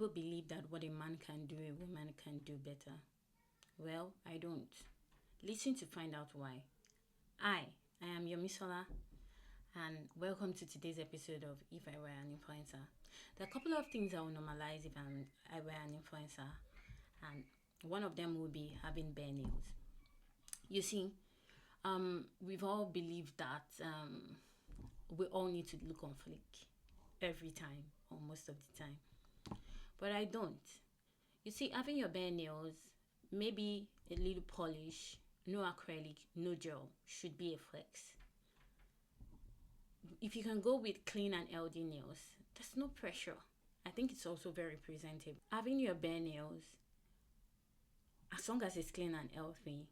people believe that what a man can do, a woman can do better. Well, I don't. Listen to find out why. I am Yomisola, and welcome to today's episode of If I Were an Influencer. There are a couple of things I will normalize if I were an influencer, and one of them will be having bare nails. You see, we've all believed that we all need to look on flick every time or most of the time, but I don't. You see, having your bare nails, maybe a little polish, no acrylic, no gel, should be a flex. If you can go with clean and healthy nails, there's no pressure. I think it's also very presentable. Having your bare nails, as long as it's clean and healthy,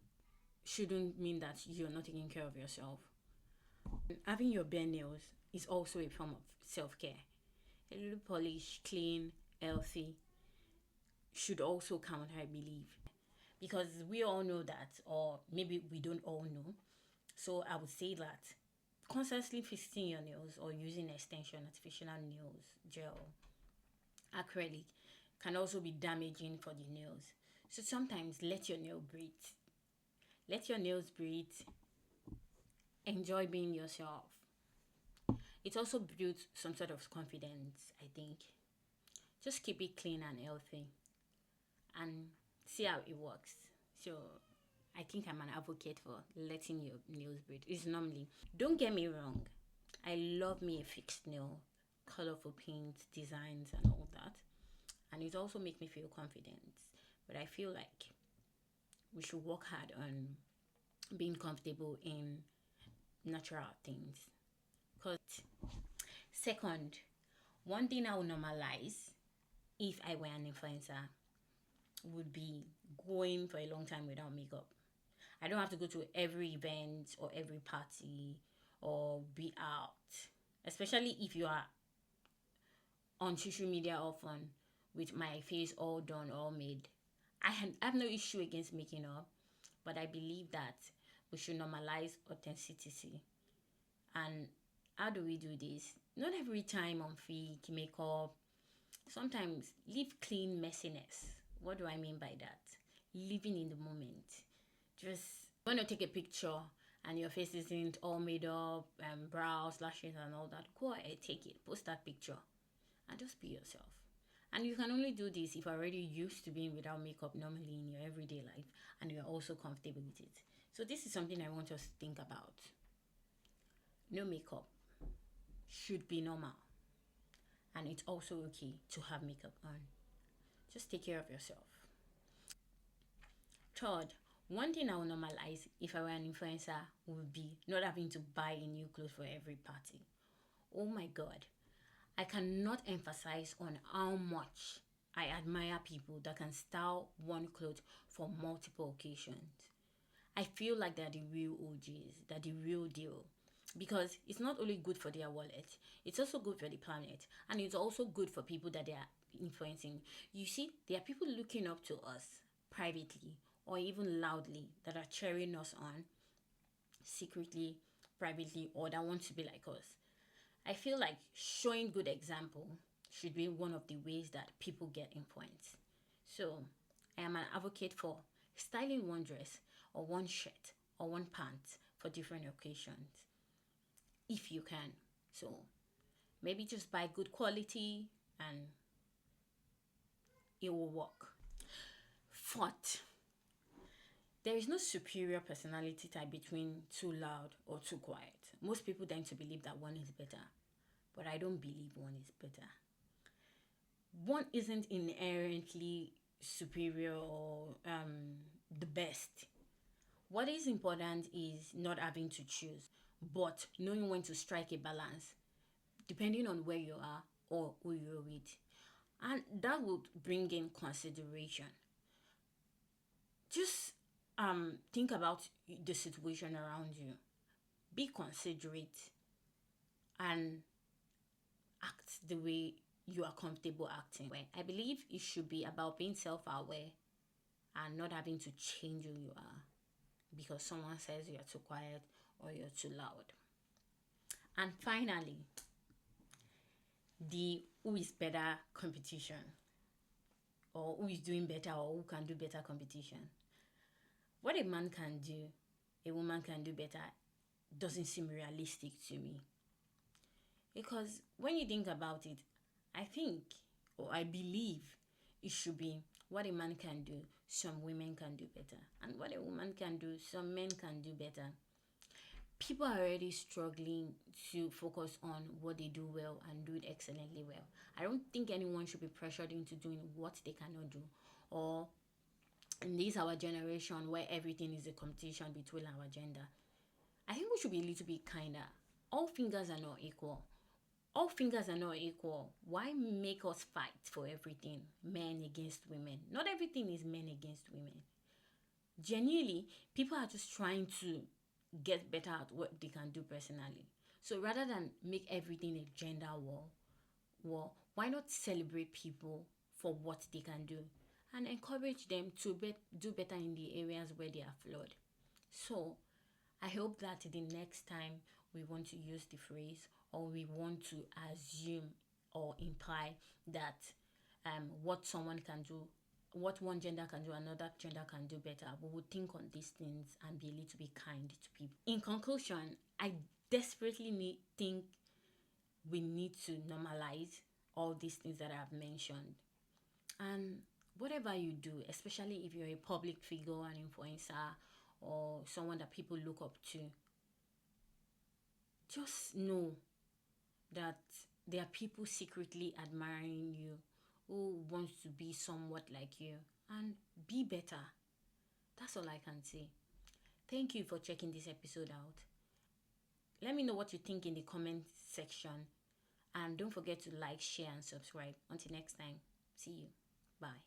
shouldn't mean that you're not taking care of yourself. Having your bare nails is also a form of self-care. A little polish, clean, healthy should also count, I believe. Because we all know that, or maybe we don't all know. So I would say that constantly fixing your nails or using extension, artificial nails, gel, acrylic can also be damaging for the nails. So sometimes let your nail breathe. Let your nails breathe. Enjoy being yourself. It also builds some sort of confidence, I think. Just keep it clean and healthy and see how it works. So I think I'm an advocate for letting your nails breathe. It's normally. Don't get me wrong. I love me a fixed nail, colorful paints, designs and all that. And it also makes me feel confident. But I feel like we should work hard on being comfortable in natural things. Because second, one thing I would normalize if I were an influencer would be going for a long time without makeup. I don't have to go to every event or every party or be out, especially if you are on social media often with my face all done, all made. I have no issue against making up, but I believe that we should normalize authenticity. And how do we do this? Not every time on fake makeup. Sometimes leave clean messiness. What do I mean by that? Living in the moment. Just want to take a picture and your face isn't all made up, brows, lashes and all that. Go ahead, take it. Post that picture and just be yourself. And you can only do this if you're already used to being without makeup normally in your everyday life and you're also comfortable with it. So this is something I want us to think about. No makeup should be normal. And it's also okay to have makeup on. Just take care of yourself. Third, one thing I will normalize if I were an influencer would be not having to buy a new clothes for every party. Oh my God. I cannot emphasize on how much I admire people that can style one clothes for multiple occasions. I feel like they're the real OGs, they're the real deal. Because it's not only good for their wallet, it's also good for the planet, and it's also good for people that they are influencing. You see, there are people looking up to us privately or even loudly that are cheering us on secretly, privately, or that want to be like us. I feel like showing good example should be one of the ways that people get influenced. So I am an advocate for styling one dress or one shirt or one pant for different occasions if you can. So maybe just buy good quality and it will work. Fourth, there is no superior personality type between too loud or too quiet. Most people tend to believe that one is better, but I don't believe one is better. One isn't inherently superior or the best. What is important is not having to choose, but knowing when to strike a balance, depending on where you are or who you're with. And that would bring in consideration. Just think about the situation around you. Be considerate and act the way you are comfortable acting. I believe it should be about being self-aware and not having to change who you are because someone says you're too quiet or you're too loud. And finally, the who is better competition. or who is doing better or who can do better competition. What a man can do, a woman can do better doesn't seem realistic to me. Because when you think about it, I think or I believe it should be what a man can do, some women can do better. And what a woman can do, some men can do better. People are already struggling to focus on what they do well and do it excellently well. I don't think anyone should be pressured into doing what they cannot do, or in this our generation where everything is a competition between our gender. I think we should be a little bit kinder. All fingers are not equal. All fingers are not equal. Why make us fight for everything? Men against women. Not everything is men against women. Genuinely, people are just trying to get better at what they can do personally. So rather than make everything a gender war, why not celebrate people for what they can do and encourage them to do better in the areas where they are flawed? So I hope that the next time we want to use the phrase or we want to assume or imply that what someone can do, what one gender can do, another gender can do better, we would think on these things and be a little bit kind to people. In conclusion, I desperately think we need to normalize all these things that I've mentioned. And whatever you do, especially if you're a public figure, an influencer, or someone that people look up to, just know that there are people secretly admiring you who wants to be somewhat like you, and be better. That's all I can say. Thank you for checking this episode out. Let me know what you think in the comment section, and don't forget to like, share, and subscribe. Until next time, see you. Bye.